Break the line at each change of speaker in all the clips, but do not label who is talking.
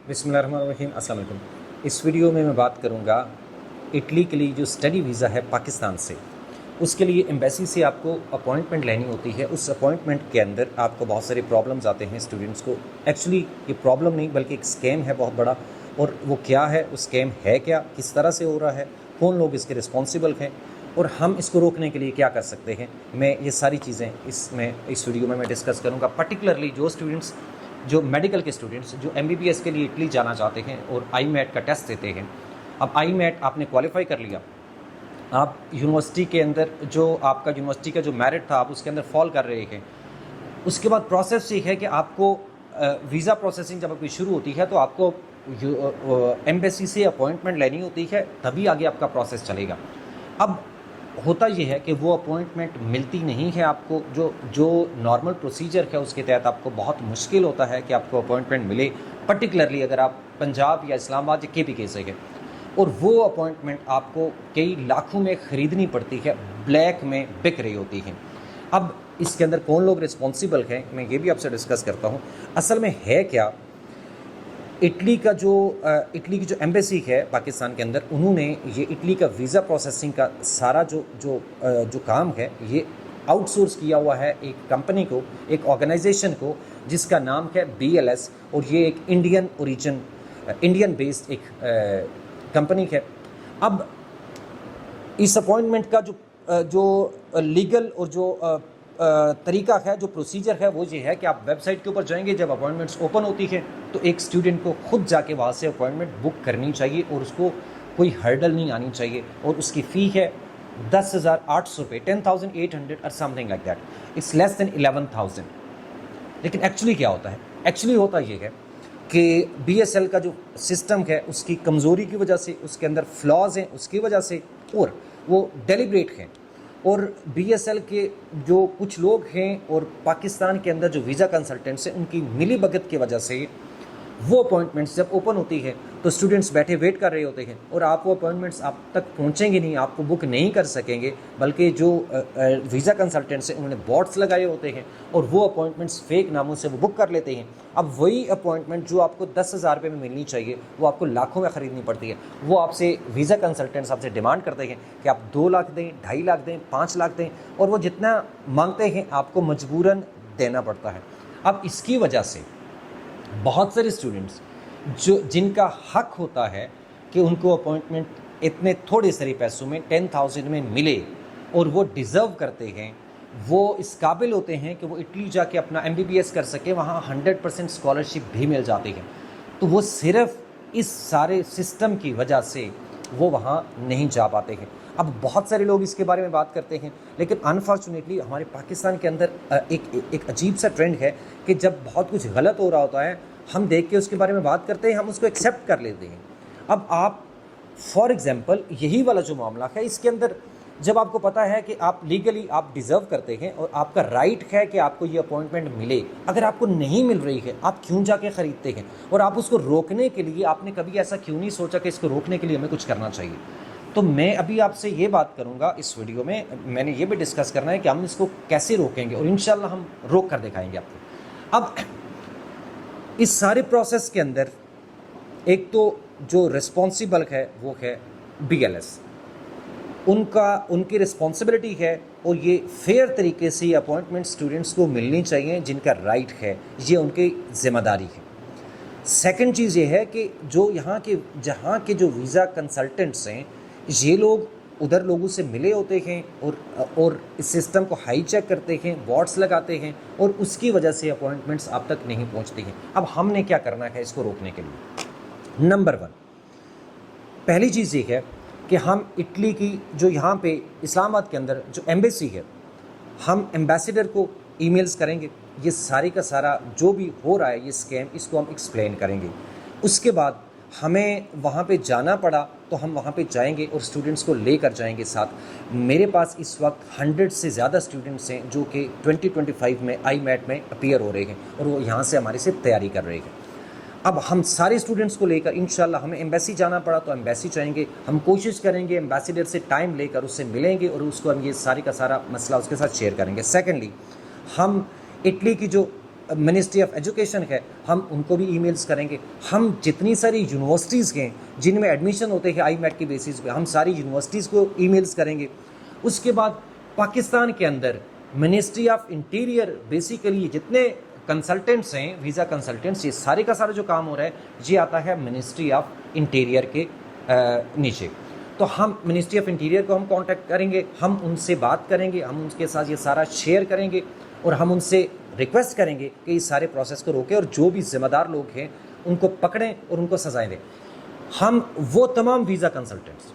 बिस्मिल्लाहिर्रहमानिर्रहीम। अस्सलाम वालेकुम। इस वीडियो में मैं बात करूंगा इटली के लिए जो स्टडी वीज़ा है पाकिस्तान से, उसके लिए एम्बेसी से आपको अपॉइंटमेंट लेनी होती है। उस अपॉइंटमेंट के अंदर आपको बहुत सारे प्रॉब्लम्स आते हैं स्टूडेंट्स को। एक्चुअली ये प्रॉब्लम नहीं बल्कि एक स्कैम है बहुत बड़ा। और वो क्या है, वो स्कैम है क्या, किस तरह से हो रहा है, कौन लोग इसके रिस्पॉन्सिबल हैं और हम इसको रोकने के लिए क्या कर सकते हैं, मैं ये सारी चीज़ें इस वीडियो में मैं डिस्कस करूँगा। पर्टिकुलरली जो स्टूडेंट्स, जो मेडिकल के स्टूडेंट्स जो MBBS के लिए इटली जाना चाहते हैं और IMAT का टेस्ट देते हैं। अब IMAT आपने क्वालिफाई कर लिया, आप यूनिवर्सिटी के अंदर जो आपका यूनिवर्सिटी का जो मेरिट था आप उसके अंदर फॉल कर रहे हैं। उसके बाद प्रोसेस ये है कि आपको वीज़ा प्रोसेसिंग जब आपकी शुरू होती है तो आपको एम्बेसी से अपॉइंटमेंट लेनी होती है, तभी आगे आपका प्रोसेस चलेगा। अब होता ये है कि वो अपॉइंटमेंट मिलती नहीं है आपको। जो नॉर्मल प्रोसीजर है उसके तहत आपको बहुत मुश्किल होता है कि आपको अपॉइंटमेंट मिले, पर्टिकुलरली अगर आप पंजाब या इस्लामाबाद या KPK से हैं। और वो अपॉइंटमेंट आपको कई लाखों में ख़रीदनी पड़ती है, ब्लैक में बिक रही होती हैं। अब इसके अंदर कौन लोग रिस्पॉन्सिबल हैं, मैं ये भी आपसे डिस्कस करता हूँ। असल में है क्या, इटली की जो एम्बेसी है पाकिस्तान के अंदर, उन्होंने ये इटली का वीज़ा प्रोसेसिंग का सारा जो काम है ये आउटसोर्स किया हुआ है एक कंपनी को, एक ऑर्गेनाइजेशन को, जिसका नाम है BLS। और ये एक इंडियन बेस्ड एक कंपनी है। अब इस अपॉइंटमेंट का जो लीगल और जो तरीका है, जो प्रोसीजर है, वो ये है कि आप वेबसाइट के ऊपर जाएंगे, जब अपॉइंटमेंट्स ओपन होती है तो एक स्टूडेंट को खुद जाके वहाँ से अपॉइंटमेंट बुक करनी चाहिए और उसको कोई हर्डल नहीं आनी चाहिए। और उसकी फ़ी है 10,800 रुपये, 10,800 और something like that. It's less than 11,000। लेकिन एक्चुअली क्या होता है, एक्चुअली होता ये है कि BSL का जो सिस्टम है उसकी कमज़ोरी की वजह से, उसके अंदर फ्लॉज हैं उसकी वजह से, और वो डेलिब्रेट हैं। और BSL के जो कुछ लोग हैं और पाकिस्तान के अंदर जो वीज़ा कंसल्टेंट्स हैं, उनकी मिली भगत की वजह से वो अपॉइंटमेंट्स जब ओपन होती है तो स्टूडेंट्स बैठे वेट कर रहे होते हैं और आप वो अपॉइंटमेंट्स आप तक पहुंचेंगे नहीं, आपको बुक नहीं कर सकेंगे। बल्कि जो वीज़ा कंसल्टेंट्स हैं उन्होंने बॉट्स लगाए होते हैं और वो अपॉइंटमेंट्स फेक नामों से वो बुक कर लेते हैं। अब वही अपॉइंटमेंट जो आपको 10,000 रुपये में मिलनी चाहिए वो आपको लाखों में ख़रीदनी पड़ती है। वो आपसे वीज़ा कंसल्टेंट्स आपसे डिमांड करते हैं कि आप 2 लाख दें, 2.5 लाख दें, 5 लाख दें, और वो जितना मांगते हैं आपको मजबूरन देना पड़ता है। अब इसकी वजह से बहुत सारे स्टूडेंट्स जिनका हक होता है कि उनको अपॉइंटमेंट इतने थोड़े सारे पैसों में 10,000 में मिले और वो डिज़र्व करते हैं, वो इस काबिल होते हैं कि वो इटली जाके अपना MBBS कर सके, वहाँ 100% स्कॉलरशिप भी मिल जाती है। तो वो सिर्फ इस सारे सिस्टम की वजह से वो वहाँ नहीं जा पाते हैं। अब बहुत सारे लोग इसके बारे में बात करते हैं, लेकिन अनफॉर्चुनेटली हमारे पाकिस्तान के अंदर एक अजीब सा ट्रेंड है कि जब बहुत कुछ गलत हो रहा होता है हम देख के उसके बारे में बात करते हैं, हम उसको एक्सेप्ट कर लेते हैं। अब आप फॉर एग्ज़ाम्पल यही वाला जो मामला है, इसके अंदर जब आपको पता है कि आप लीगली आप डिज़र्व करते हैं और आपका राइट है कि आपको ये अपॉइंटमेंट मिले, अगर आपको नहीं मिल रही है आप क्यों जाके ख़रीदते हैं? और आप उसको रोकने के लिए आपने कभी ऐसा क्यों नहीं सोचा कि इसको रोकने के लिए हमें कुछ करना चाहिए? तो मैं अभी आपसे ये बात करूँगा इस वीडियो में, मैंने ये भी डिस्कस करना है कि हम इसको कैसे रोकेंगे और इंशाल्लाह हम रोक कर दिखाएंगे आपको। अब इस सारे प्रोसेस के अंदर एक तो जो रिस्पॉन्सिबल है वो है BLS, उनकी रिस्पॉन्सिबिलिटी है और ये फेयर तरीके से अपॉइंटमेंट स्टूडेंट्स को मिलनी चाहिए जिनका राइट है, ये उनकी ज़िम्मेदारी है। सेकंड चीज़ ये है कि जहाँ के जो वीज़ा कंसल्टेंट्स हैं, ये लोग उधर लोगों से मिले होते हैं और इस सिस्टम को हाईचेक करते हैं, बॉट्स लगाते हैं और उसकी वजह से अपॉइंटमेंट्स आप तक नहीं पहुंचती हैं। अब हमने क्या करना है इसको रोकने के लिए? नंबर 1, पहली चीज़ ये है कि हम इटली की जो यहाँ पे इस्लामाबाद के अंदर जो एम्बेसी है, हम एम्बेसडर को ईमेल्स करेंगे, ये सारे का सारा जो भी हो रहा है ये स्कैम, इसको हम एक्सप्लेन करेंगे। उसके बाद हमें वहाँ पे जाना पड़ा तो हम वहाँ पे जाएंगे और स्टूडेंट्स को लेकर जाएंगे साथ। मेरे पास इस वक्त 100 से ज़्यादा स्टूडेंट्स हैं जो कि 2025 में IMAT में अपीयर हो रहे हैं और वो यहाँ से हमारे से तैयारी कर रहे हैं। अब हम सारे स्टूडेंट्स को लेकर इंशाल्लाह, हमें एम्बेसी जाना पड़ा तो एम्बेसी जाएंगे, हम कोशिश करेंगे एम्बेसडर से टाइम लेकर उससे मिलेंगे और उसको हम ये सारे का सारा मसला उसके साथ शेयर करेंगे। सेकेंडली, हम इटली की जो منسٹری آف ایجوکیشن ہے ہم ان کو بھی ای میلز کریں گے. ہم جتنی ساری یونیورسٹیز ہیں جن میں ایڈمیشن ہوتے ہیں آئی میٹ کی بیسس پہ ہم ساری یونیورسٹیز کو ای میلز کریں گے. اس کے بعد پاکستان کے اندر منسٹری آف انٹیریئر بیسیکلی جتنے کنسلٹنٹس ہیں ویزا کنسلٹنٹس یہ سارے کا سارا جو کام ہو رہا ہے یہ آتا ہے منسٹری آف انٹیریئر کے نیچے. تو ہم منسٹری آف انٹیریئر کو ہم کانٹیکٹ کریں گے, ہم ان سے بات کریں گے, ہم ان کے ساتھ یہ سارا شیئر کریں گے اور ہم ان سے ریکویسٹ کریں گے کہ اس سارے پروسیس کو روکیں اور جو بھی ذمہ دار لوگ ہیں ان کو پکڑیں اور ان کو سزائیں دیں. ہم وہ تمام ویزا کنسلٹنٹس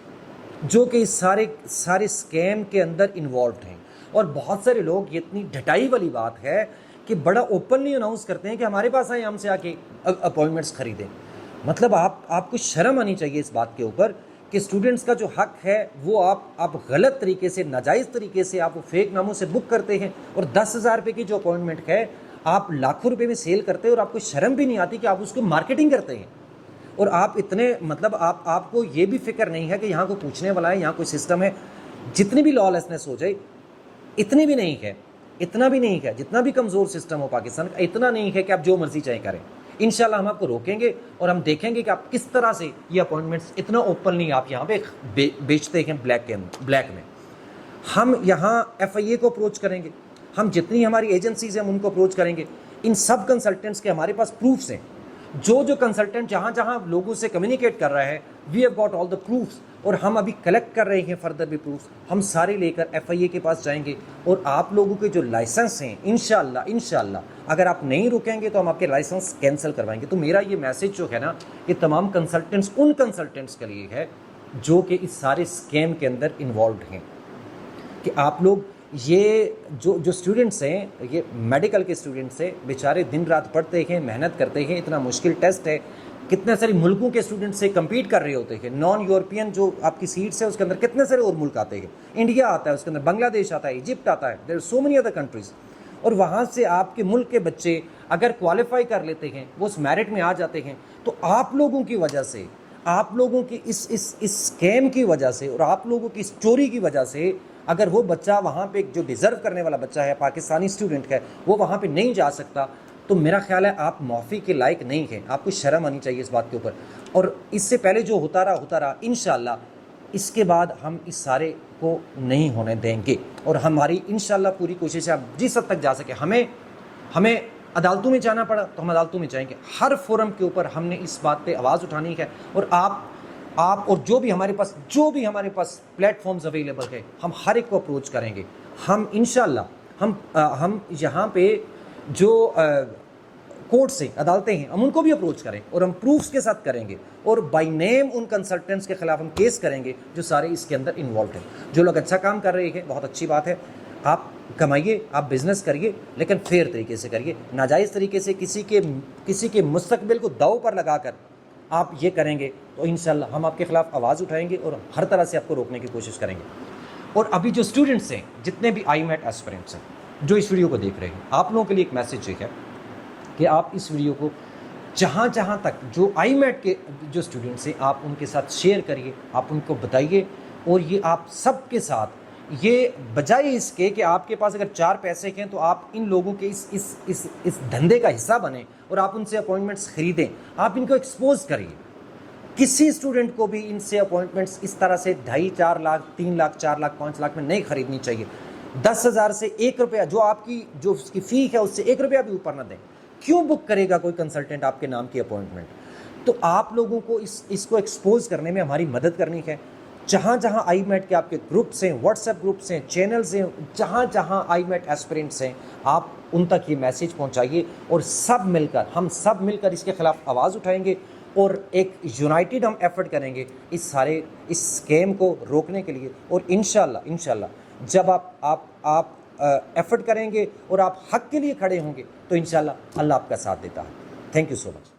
جو کہ اس سارے اسکیم کے اندر انوالوڈ ہیں, اور بہت سارے لوگ یہ اتنی ڈھٹائی والی بات ہے کہ بڑا اوپنلی اناؤنس کرتے ہیں کہ ہمارے پاس آئیں ہم سے آ کے اپوائنٹمنٹس خریدیں. مطلب آپ کو شرم آنی چاہیے اس بات کے اوپر کہ اسٹوڈنٹس کا جو حق ہے وہ آپ غلط طریقے سے ناجائز طریقے سے آپ وہ فیک ناموں سے بک کرتے ہیں, اور 10,000 روپے کی جو اپوائنٹمنٹ ہے آپ لاکھوں روپے میں سیل کرتے ہیں اور آپ کو شرم بھی نہیں آتی کہ آپ اس کو مارکیٹنگ کرتے ہیں. اور آپ اتنے مطلب آپ کو یہ بھی فکر نہیں ہے کہ یہاں کوئی پوچھنے والا ہے, یہاں کوئی سسٹم ہے. جتنی بھی لا لیسنس ہو جائے اتنی بھی نہیں ہے, اتنا بھی نہیں ہے, جتنا بھی کمزور سسٹم ہو پاکستان کا اتنا نہیں ہے کہ آپ جو مرضی چاہیں کریں. انشاءاللہ ہم آپ کو روکیں گے اور ہم دیکھیں گے کہ آپ کس طرح سے یہ اپوائنٹمنٹس اتنا اوپنلی آپ یہاں پہ بیچتے ہیں بلیک میں. ہم یہاں ایف آئی اے کو اپروچ کریں گے, ہم جتنی ہماری ایجنسیز ہیں ہم ان کو اپروچ کریں گے. ان سب کنسلٹنٹس کے ہمارے پاس پروفس ہیں. جو کنسلٹنٹ جہاں لوگوں سے کمیونیکیٹ کر رہا ہے we have got all the proofs, اور ہم ابھی کلیکٹ کر رہے ہیں فردر بھی پروفس. ہم سارے لے کر ایف آئی اے کے پاس جائیں گے اور آپ لوگوں کے جو لائسنس ہیں انشاءاللہ اگر آپ نہیں رکیں گے تو ہم آپ کے لائسنس کینسل کروائیں گے. تو میرا یہ میسج جو ہے نا یہ تمام کنسلٹنٹس ان کنسلٹنٹس کے لیے ہے جو کہ اس سارے اسکیم کے اندر انوالوڈ ہیں, کہ آپ لوگ یہ جو اسٹوڈنٹس ہیں یہ میڈیکل کے اسٹوڈنٹس ہیں بیچارے دن رات پڑھتے ہیں محنت کرتے ہیں, اتنا مشکل ٹیسٹ ہے, کتنے سارے ملکوں کے اسٹوڈنٹس سے کمپیٹ کر رہے ہوتے ہیں. نان یورپین جو آپ کی سیٹس ہے اس کے اندر کتنے سارے اور ملک آتے ہیں, انڈیا آتا ہے اس کے اندر, بنگلہ دیش آتا ہے, ایجپٹ آتا ہے, دیر سو مینی ادر کنٹریز. اور وہاں سے آپ کے ملک کے بچے اگر کوالیفائی کر لیتے ہیں وہ اس میرٹ میں آ جاتے ہیں, تو آپ لوگوں کی وجہ سے, آپ لوگوں کی اس اسکیم کی وجہ سے اور آپ لوگوں کی اس چوری کی وجہ سے اگر وہ بچہ وہاں پہ جو ڈیزرو کرنے والا بچہ ہے پاکستانی اسٹوڈنٹ ہے وہ وہاں پہ نہیں جا سکتا, تو میرا خیال ہے آپ معافی کے لائق نہیں ہیں. آپ کو شرم آنی چاہیے اس بات کے اوپر. اور اس سے پہلے جو ہوتا رہا انشاءاللہ اس کے بعد ہم اس سارے کو نہیں ہونے دیں گے, اور ہماری انشاءاللہ پوری کوشش ہے آپ جس حد تک جا سکے. ہمیں عدالتوں میں جانا پڑا تو ہم عدالتوں میں جائیں گے. ہر فورم کے اوپر ہم نے اس بات پہ آواز اٹھانی ہے, اور آپ اور جو بھی ہمارے پاس پلیٹ فارمز اویلیبل ہے ہم ہر ایک کو اپروچ کریں گے. ہم انشاءاللہ ہم یہاں پہ جو کورٹس ہیں عدالتیں ہیں ہم ان کو بھی اپروچ کریں اور ہم پروفس کے ساتھ کریں گے, اور بائی نیم ان کنسلٹنٹس کے خلاف ہم کیس کریں گے جو سارے اس کے اندر انوالوڈ ہیں. جو لوگ اچھا کام کر رہے ہیں بہت اچھی بات ہے, آپ کمائیے, آپ بزنس کریے, لیکن فیئر طریقے سے کریے. ناجائز طریقے سے کسی کے مستقبل کو داؤ پر لگا کر آپ یہ کریں گے تو انشاءاللہ ہم آپ کے خلاف آواز اٹھائیں گے اور ہر طرح سے آپ کو روکنے کی کوشش کریں گے. اور ابھی جو اسٹوڈنٹس ہیں جتنے بھی آئی میٹ ایسپرنٹس ہیں جو اس ویڈیو کو دیکھ رہے ہیں, آپ لوگوں کے لیے ایک میسج یہ ہے کہ آپ اس ویڈیو کو جہاں تک جو آئی میٹ کے جو اسٹوڈنٹس ہیں آپ ان کے ساتھ شیئر کریے, آپ ان کو بتائیے, اور یہ آپ سب کے ساتھ یہ بجائے اس کے کہ آپ کے پاس اگر 4 پیسے ہیں تو آپ ان لوگوں کے اس دھندے کا حصہ بنیں اور آپ ان سے اپوائنٹمنٹس خریدیں, آپ ان کو ایکسپوز کریے. کسی اسٹوڈنٹ کو بھی ان سے اپوائنٹمنٹس اس طرح سے 2.5-4 لاکھ 3 لاکھ 4 لاکھ 5 لاکھ میں نہیں خریدنی چاہیے. 10,000 سے 1 روپیہ جو اس کی فی ہے اس سے 1 روپیہ بھی اوپر نہ دیں. کیوں بک کرے گا کوئی کنسلٹنٹ آپ کے نام کی اپوائنٹمنٹ؟ تو آپ لوگوں کو اس کو ایکسپوز کرنے میں ہماری مدد کرنی ہے. جہاں آئی میٹ کے آپ کے گروپس ہیں, واٹس ایپ گروپس ہیں, چینلز ہیں, جہاں آئی میٹ ایسپرنٹس ہیں آپ ان تک یہ میسیج پہنچائیے, اور ہم سب مل کر اس کے خلاف آواز اٹھائیں گے اور ایک یونائٹڈ ہم ایفرٹ کریں گے اس اسکیم کو روکنے کے لیے. اور انشاءاللہ جب آپ ایفرٹ کریں گے اور آپ حق کے لیے کھڑے ہوں گے تو انشاءاللہ اللہ آپ کا ساتھ دیتا ہے. Thank you so much.